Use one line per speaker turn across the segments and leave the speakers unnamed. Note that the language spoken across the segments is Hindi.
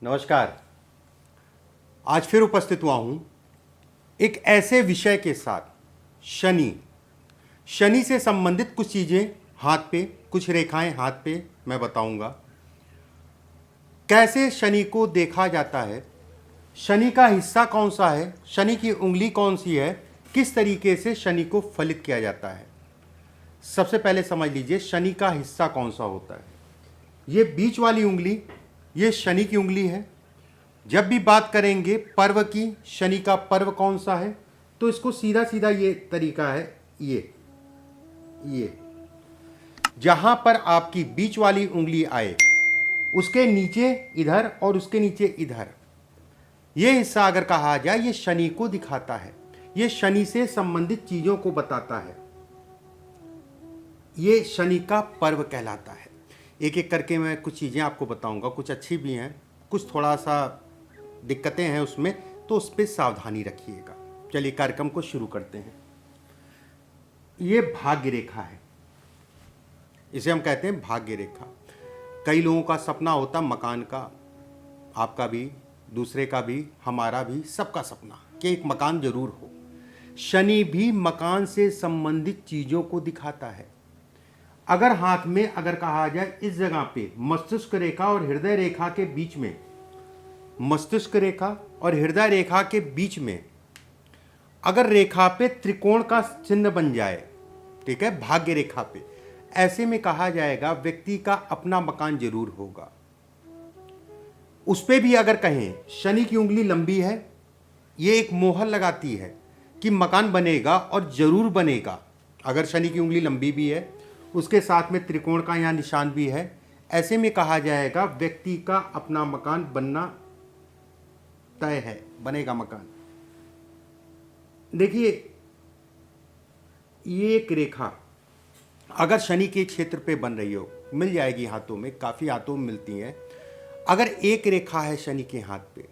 नमस्कार। आज फिर उपस्थित हुआ हूँ एक ऐसे विषय के साथ शनि। शनि से संबंधित कुछ चीज़ें हाथ पे, कुछ रेखाएं हाथ पे मैं बताऊंगा। कैसे शनि को देखा जाता है, शनि का हिस्सा कौन सा है, शनि की उंगली कौन सी है, किस तरीके से शनि को फलित किया जाता है। सबसे पहले समझ लीजिए शनि का हिस्सा कौन सा होता है। ये बीच वाली उंगली, ये शनि की उंगली है। जब भी बात करेंगे पर्व की, शनि का पर्व कौन सा है, तो इसको सीधा सीधा ये तरीका है। ये जहां पर आपकी बीच वाली उंगली आए, उसके नीचे इधर और उसके नीचे इधर, ये हिस्सा अगर कहा जाए ये शनि को दिखाता है। ये शनि से संबंधित चीजों को बताता है। ये शनि का पर्व कहलाता है। एक एक करके मैं कुछ चीज़ें आपको बताऊंगा। कुछ अच्छी भी हैं, कुछ थोड़ा सा दिक्कतें हैं उसमें, तो उस पर सावधानी रखिएगा। चलिए कार्यक्रम को शुरू करते हैं। ये भाग्य रेखा है, इसे हम कहते हैं भाग्य रेखा। कई लोगों का सपना होता मकान का, आपका भी, दूसरे का भी, हमारा भी, सबका सपना कि एक मकान जरूर हो। शनि भी मकान से संबंधित चीज़ों को दिखाता है। अगर हाथ में अगर कहा जाए इस जगह पे मस्तिष्क रेखा और हृदय रेखा के बीच में, मस्तिष्क रेखा और हृदय रेखा के बीच में अगर रेखा पे त्रिकोण का चिन्ह बन जाए, ठीक है, भाग्य रेखा पे, ऐसे में कहा जाएगा व्यक्ति का अपना मकान जरूर होगा। उस पे भी अगर कहें शनि की उंगली लंबी है, ये एक मोहर लगाती है कि मकान बनेगा और जरूर बनेगा। अगर शनि की उंगली लंबी भी है, उसके साथ में त्रिकोण का यहाँ निशान भी है, ऐसे में कहा जाएगा व्यक्ति का अपना मकान बनना तय है, बनेगा मकान। देखिए ये एक रेखा अगर शनि के क्षेत्र पे बन रही हो, मिल जाएगी हाथों में, काफ़ी हाथों में मिलती हैं। अगर एक रेखा है शनि के हाथ पे,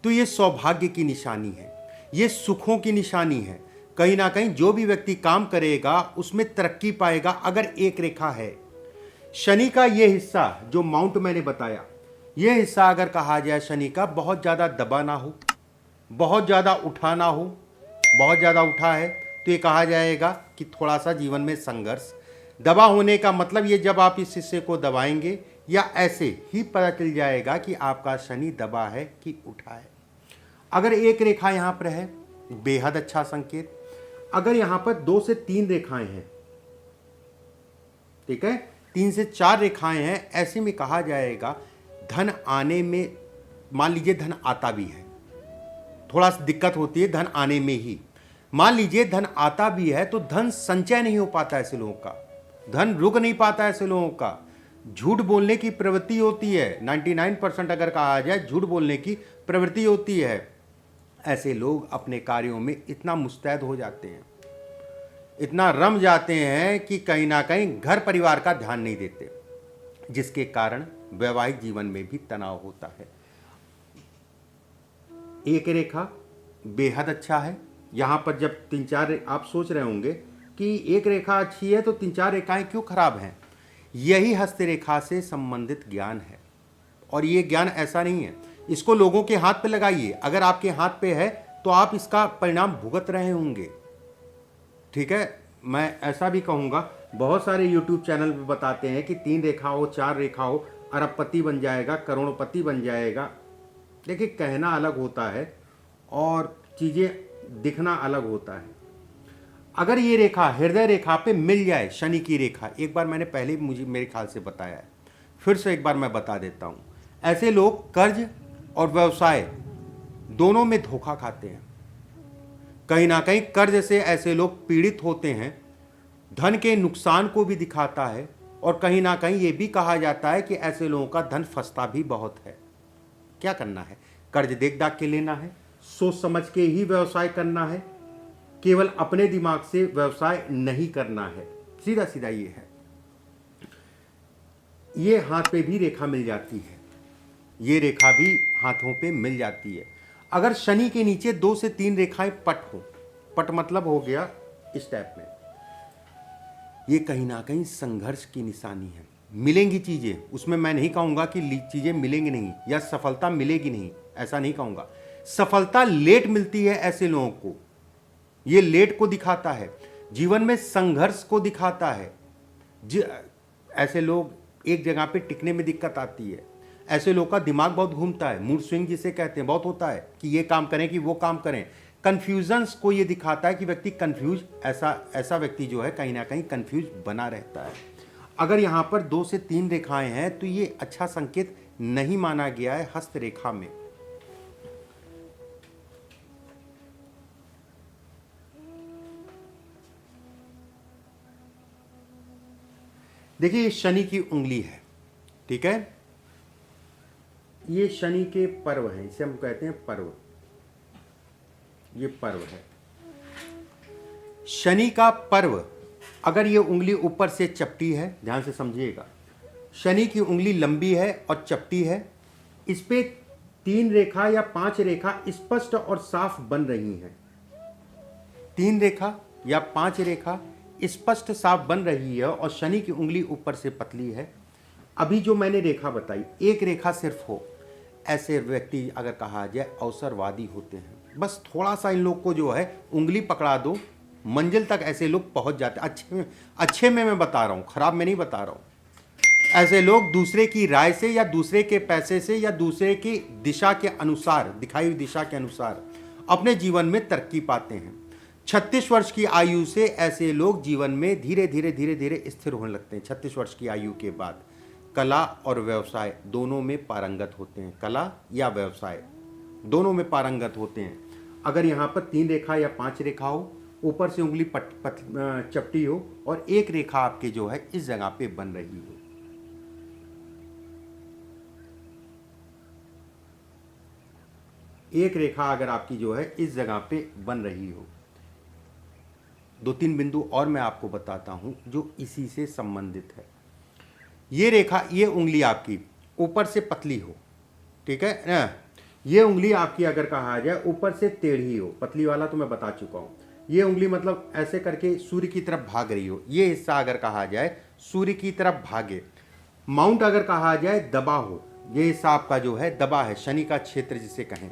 तो ये सौभाग्य की निशानी है, ये सुखों की निशानी है। कहीं ना कहीं जो भी व्यक्ति काम करेगा उसमें तरक्की पाएगा। अगर एक रेखा है शनि का, ये हिस्सा जो माउंट मैंने बताया, ये हिस्सा अगर कहा जाए शनि का बहुत ज़्यादा दबा ना हो, बहुत ज़्यादा उठा ना हो, बहुत ज़्यादा उठा है तो ये कहा जाएगा कि थोड़ा सा जीवन में संघर्ष। दबा होने का मतलब ये जब आप इस हिस्से को दबाएंगे या ऐसे ही पता चल जाएगा कि आपका शनि दबा है कि उठा है। अगर एक रेखा यहाँ पर है, बेहद अच्छा संकेत। अगर यहाँ पर 2 से 3 रेखाएं हैं, ठीक है, 3 से 4 रेखाएं हैं, ऐसे में कहा जाएगा धन आने में, मान लीजिए धन आता भी है, थोड़ा सा दिक्कत होती है धन आने में ही। मान लीजिए धन आता भी है तो धन संचय नहीं हो पाता ऐसे लोगों का, धन रुक नहीं पाता ऐसे लोगों का। झूठ बोलने की प्रवृत्ति होती है, 99% अगर कहा जाए झूठ बोलने की प्रवृत्ति होती है। ऐसे लोग अपने कार्यों में इतना मुस्तैद हो जाते हैं, इतना रम जाते हैं कि कहीं ना कहीं घर परिवार का ध्यान नहीं देते, जिसके कारण वैवाहिक जीवन में भी तनाव होता है। एक रेखा बेहद अच्छा है। यहाँ पर जब 3-4, आप सोच रहे होंगे कि एक रेखा अच्छी है तो 3-4 रेखाएं क्यों खराब हैं। यही हस्त रेखा से संबंधित ज्ञान है, और ये ज्ञान ऐसा नहीं है इसको लोगों के हाथ पे लगाइए। अगर आपके हाथ पे है तो आप इसका परिणाम भुगत रहे होंगे, ठीक है। मैं ऐसा भी कहूँगा, बहुत सारे YouTube चैनल पे बताते हैं कि 3 रेखा हो, 4 रेखा हो, अरबपति बन जाएगा, करोड़पति बन जाएगा। देखिए कहना अलग होता है और चीज़ें दिखना अलग होता है। अगर ये रेखा हृदय रेखा पे मिल जाए, शनि की रेखा, एक बार मैंने पहले मुझे मेरे ख्याल से बताया है, फिर से एक बार मैं बता देता हूँ। ऐसे लोग कर्ज और व्यवसाय दोनों में धोखा खाते हैं। कहीं ना कहीं कर्ज से ऐसे लोग पीड़ित होते हैं, धन के नुकसान को भी दिखाता है, और कहीं ना कहीं ये भी कहा जाता है कि ऐसे लोगों का धन फंसता भी बहुत है। क्या करना है, कर्ज देख दाख के लेना है, सोच समझ के ही व्यवसाय करना है, केवल अपने दिमाग से व्यवसाय नहीं करना है। सीधा सीधा ये है। ये हाथ पे भी रेखा मिल जाती है, ये रेखा भी हाथों पे मिल जाती है। अगर शनि के नीचे 2 से 3 रेखाएं पट हो, पट मतलब हो गया इस टाइप में, ये कहीं ना कहीं संघर्ष की निशानी है। मिलेंगी चीज़ें, उसमें मैं नहीं कहूँगा कि चीज़ें मिलेंगी नहीं या सफलता मिलेगी नहीं, ऐसा नहीं कहूँगा। सफलता लेट मिलती है ऐसे लोगों को, ये लेट को दिखाता है, जीवन में संघर्ष को दिखाता है। ऐसे लोग एक जगह पे टिकने में दिक्कत आती है, ऐसे लोग का दिमाग बहुत घूमता है, मूड स्विंग जिसे कहते हैं बहुत होता है कि ये काम करें कि वो काम करें। कन्फ्यूजन्स को ये दिखाता है कि व्यक्ति कन्फ्यूज, ऐसा व्यक्ति जो है कहीं ना कहीं कन्फ्यूज बना रहता है। अगर यहाँ पर 2 से 3 रेखाएं हैं तो ये अच्छा संकेत नहीं माना गया है हस्तरेखा में। देखिए ये शनि की उंगली है, ठीक है, ये शनि के पर्व हैं, इसे हम कहते हैं पर्व, ये पर्व है शनि का पर्व। अगर ये उंगली ऊपर से चपटी है, ध्यान से समझिएगा, शनि की उंगली लंबी है और चपटी है, इस पे 3 रेखा या 5 रेखा स्पष्ट और साफ बन रही हैं। 3 रेखा या 5 रेखा स्पष्ट साफ बन रही है और शनि की उंगली ऊपर से पतली है। अभी जो मैंने रेखा बताई, एक रेखा सिर्फ हो, ऐसे व्यक्ति अगर कहा जाए अवसरवादी होते हैं। बस थोड़ा सा इन लोग को जो है उंगली पकड़ा दो, मंजिल तक ऐसे लोग पहुंच जाते हैं। अच्छे में मैं बता रहा हूं, खराब में नहीं बता रहा हूं। ऐसे लोग दूसरे की राय से या दूसरे के पैसे से या दूसरे की दिशा के अनुसार, दिखाई हुई दिशा के अनुसार अपने जीवन में तरक्की पाते हैं। 36 वर्ष की आयु से ऐसे लोग जीवन में धीरे धीरे स्थिर होने लगते हैं। 36 वर्ष की आयु के बाद कला और व्यवसाय दोनों में पारंगत होते हैं, कला या व्यवसाय दोनों में पारंगत होते हैं। अगर यहाँ पर 3 रेखा या 5 रेखा हो, ऊपर से उंगली चपटी हो और एक रेखा आपके जो है इस जगह पे बन रही हो, एक रेखा अगर आपकी जो है इस जगह पे बन रही हो। 2-3 बिंदु और मैं आपको बताता हूं जो इसी से संबंधित है। ये रेखा, ये उंगली आपकी ऊपर से पतली हो, ठीक है ना, ये उंगली आपकी अगर कहा जाए ऊपर से टेढ़ी हो, पतली वाला तो मैं बता चुका हूं। ये उंगली मतलब ऐसे करके सूर्य की तरफ भाग रही हो, ये हिस्सा अगर कहा जाए सूर्य की तरफ भागे। माउंट अगर कहा जाए दबा हो, ये हिस्सा आपका जो है दबा है, शनि का क्षेत्र जिसे कहें,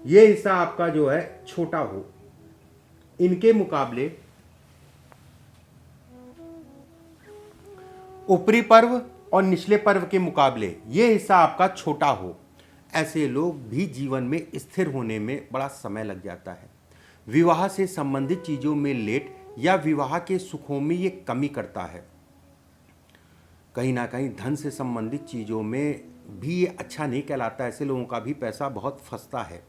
ये हिस्सा आपका जो है छोटा हो। इनके मुकाबले ऊपरी पर्व और निचले पर्व के मुकाबले ये हिस्सा आपका छोटा हो, ऐसे लोग भी जीवन में स्थिर होने में बड़ा समय लग जाता है। विवाह से संबंधित चीजों में लेट या विवाह के सुखों में ये कमी करता है। कहीं ना कहीं धन से संबंधित चीजों में भी ये अच्छा नहीं कहलाता, ऐसे लोगों का भी पैसा बहुत फंसता है।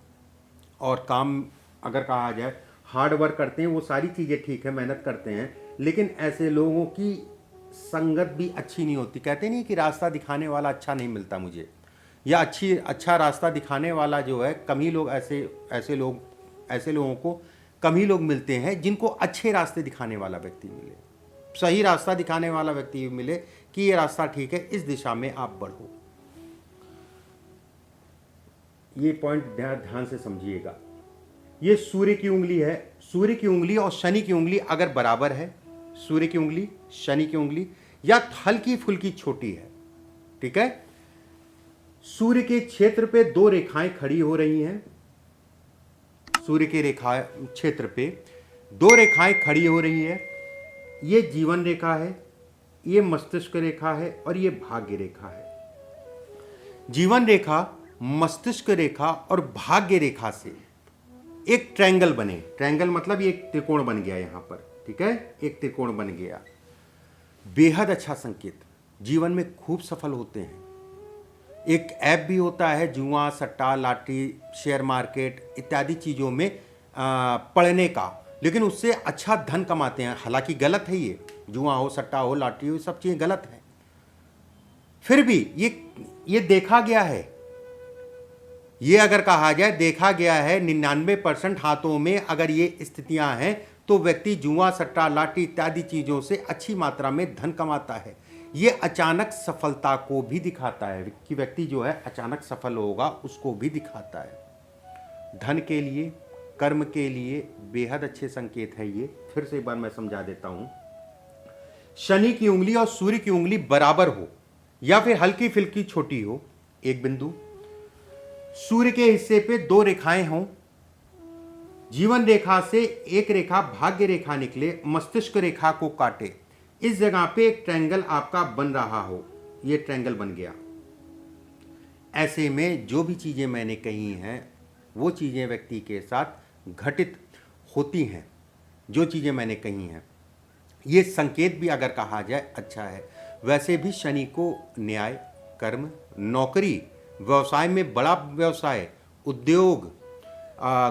और काम अगर कहा जाए हार्ड वर्क करते हैं, वो सारी चीज़ें ठीक है, मेहनत करते हैं, लेकिन ऐसे लोगों की संगत भी अच्छी नहीं होती। कहते नहीं कि रास्ता दिखाने वाला अच्छा नहीं मिलता मुझे, या अच्छा रास्ता दिखाने वाला जो है कम ही लोग, ऐसे लोगों को कम ही लोग मिलते हैं जिनको अच्छे रास्ते दिखाने वाला व्यक्ति मिले, सही रास्ता दिखाने वाला व्यक्ति मिले कि ये रास्ता ठीक है, इस दिशा में आप बढ़ो। ये पॉइंट ध्यान से समझिएगा। ये सूर्य की उंगली है, सूर्य की उंगली और शनि की उंगली अगर बराबर है, सूर्य की उंगली शनि की उंगली या हल्की फुल्की छोटी है, ठीक है, सूर्य के क्षेत्र पे 2 रेखाएं खड़ी हो रही हैं, सूर्य के रेखा क्षेत्र पे 2 रेखाएं खड़ी हो रही है। ये जीवन रेखा है, ये मस्तिष्क रेखा है और ये भाग्य रेखा है। जीवन रेखा, मस्तिष्क रेखा और भाग्य रेखा से एक ट्रायंगल बने, ट्रायंगल मतलब ये एक त्रिकोण बन गया यहां पर, ठीक है, एक त्रिकोण बन गया, बेहद अच्छा संकेत, जीवन में खूब सफल होते हैं। एक ऐप भी होता है जुआ, सट्टा, लॉटरी, शेयर मार्केट इत्यादि चीज़ों में पढ़ने का, लेकिन उससे अच्छा धन कमाते हैं। हालांकि गलत है, ये जुआ हो, सट्टा हो, लॉटरी हो, सब चीज़ें गलत है, फिर भी ये देखा गया है, ये अगर कहा जाए देखा गया है 99% हाथों में अगर ये स्थितियां हैं तो व्यक्ति जुआ, सट्टा, लाठी इत्यादि चीज़ों से अच्छी मात्रा में धन कमाता है। ये अचानक सफलता को भी दिखाता है कि व्यक्ति जो है अचानक सफल होगा, उसको भी दिखाता है। धन के लिए, कर्म के लिए बेहद अच्छे संकेत है ये। फिर से एक बार मैं समझा देता हूँ। शनि की उंगली और सूर्य की उंगली बराबर हो या फिर हल्की फिल्की छोटी हो, एक बिंदु, सूर्य के हिस्से पे दो रेखाएं हों, जीवन रेखा से एक रेखा भाग्य रेखा निकले, मस्तिष्क रेखा को काटे, इस जगह पे एक ट्रायंगल आपका बन रहा हो, ये ट्रायंगल बन गया। ऐसे में जो भी चीजें मैंने कही हैं वो चीजें व्यक्ति के साथ घटित होती हैं। जो चीजें मैंने कही हैं ये संकेत भी अगर कहा जाए अच्छा है। वैसे भी शनि को न्याय, कर्म, नौकरी, व्यवसाय में बड़ा व्यवसाय, उद्योग,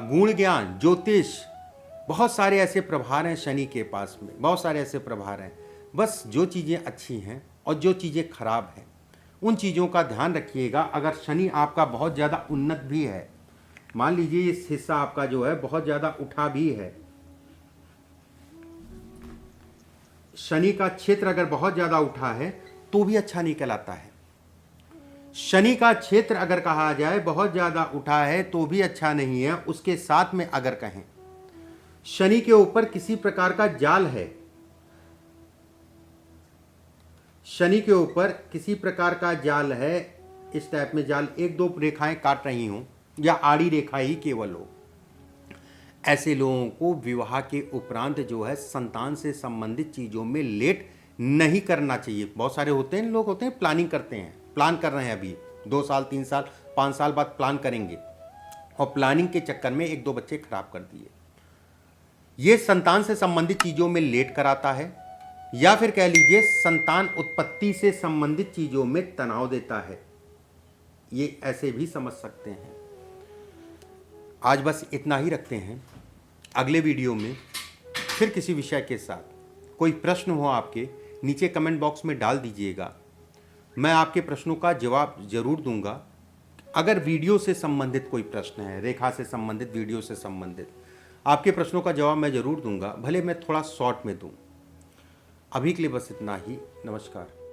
गुण ज्ञान, ज्योतिष, बहुत सारे ऐसे प्रभार हैं शनि के पास में, बहुत सारे ऐसे प्रभार हैं। बस जो चीज़ें अच्छी हैं और जो चीज़ें खराब हैं उन चीज़ों का ध्यान रखिएगा। अगर शनि आपका बहुत ज़्यादा उन्नत भी है, मान लीजिए इस हिस्सा आपका जो है बहुत ज़्यादा उठा भी है, शनि का क्षेत्र अगर बहुत ज़्यादा उठा है तो भी अच्छा नहीं कहलाता है। शनि का क्षेत्र अगर कहा जाए बहुत ज़्यादा उठा है तो भी अच्छा नहीं है। उसके साथ में अगर कहें शनि के ऊपर किसी प्रकार का जाल है, शनि के ऊपर किसी प्रकार का जाल है, इस टाइप में जाल, एक दो रेखाएं काट रही हों या आड़ी रेखा ही केवल हो, ऐसे लोगों को विवाह के उपरांत जो है संतान से संबंधित चीज़ों में लेट नहीं करना चाहिए। बहुत सारे होते हैं लोग, होते हैं प्लानिंग करते हैं, प्लान कर रहे हैं, अभी 2 साल 3 साल 5 साल बाद प्लान करेंगे और प्लानिंग के चक्कर में 1-2 बच्चे खराब कर दिए। ये संतान से संबंधित चीज़ों में लेट कराता है या फिर कह लीजिए संतान उत्पत्ति से संबंधित चीज़ों में तनाव देता है। ये ऐसे भी समझ सकते हैं। आज बस इतना ही रखते हैं। अगले वीडियो में फिर किसी विषय के साथ, कोई प्रश्न हो आपके नीचे कमेंट बॉक्स में डाल दीजिएगा, मैं आपके प्रश्नों का जवाब जरूर दूंगा। अगर वीडियो से संबंधित कोई प्रश्न है, रेखा से संबंधित, वीडियो से संबंधित, आपके प्रश्नों का जवाब मैं जरूर दूंगा, भले मैं थोड़ा शॉर्ट में दूं। अभी के लिए बस इतना ही। नमस्कार।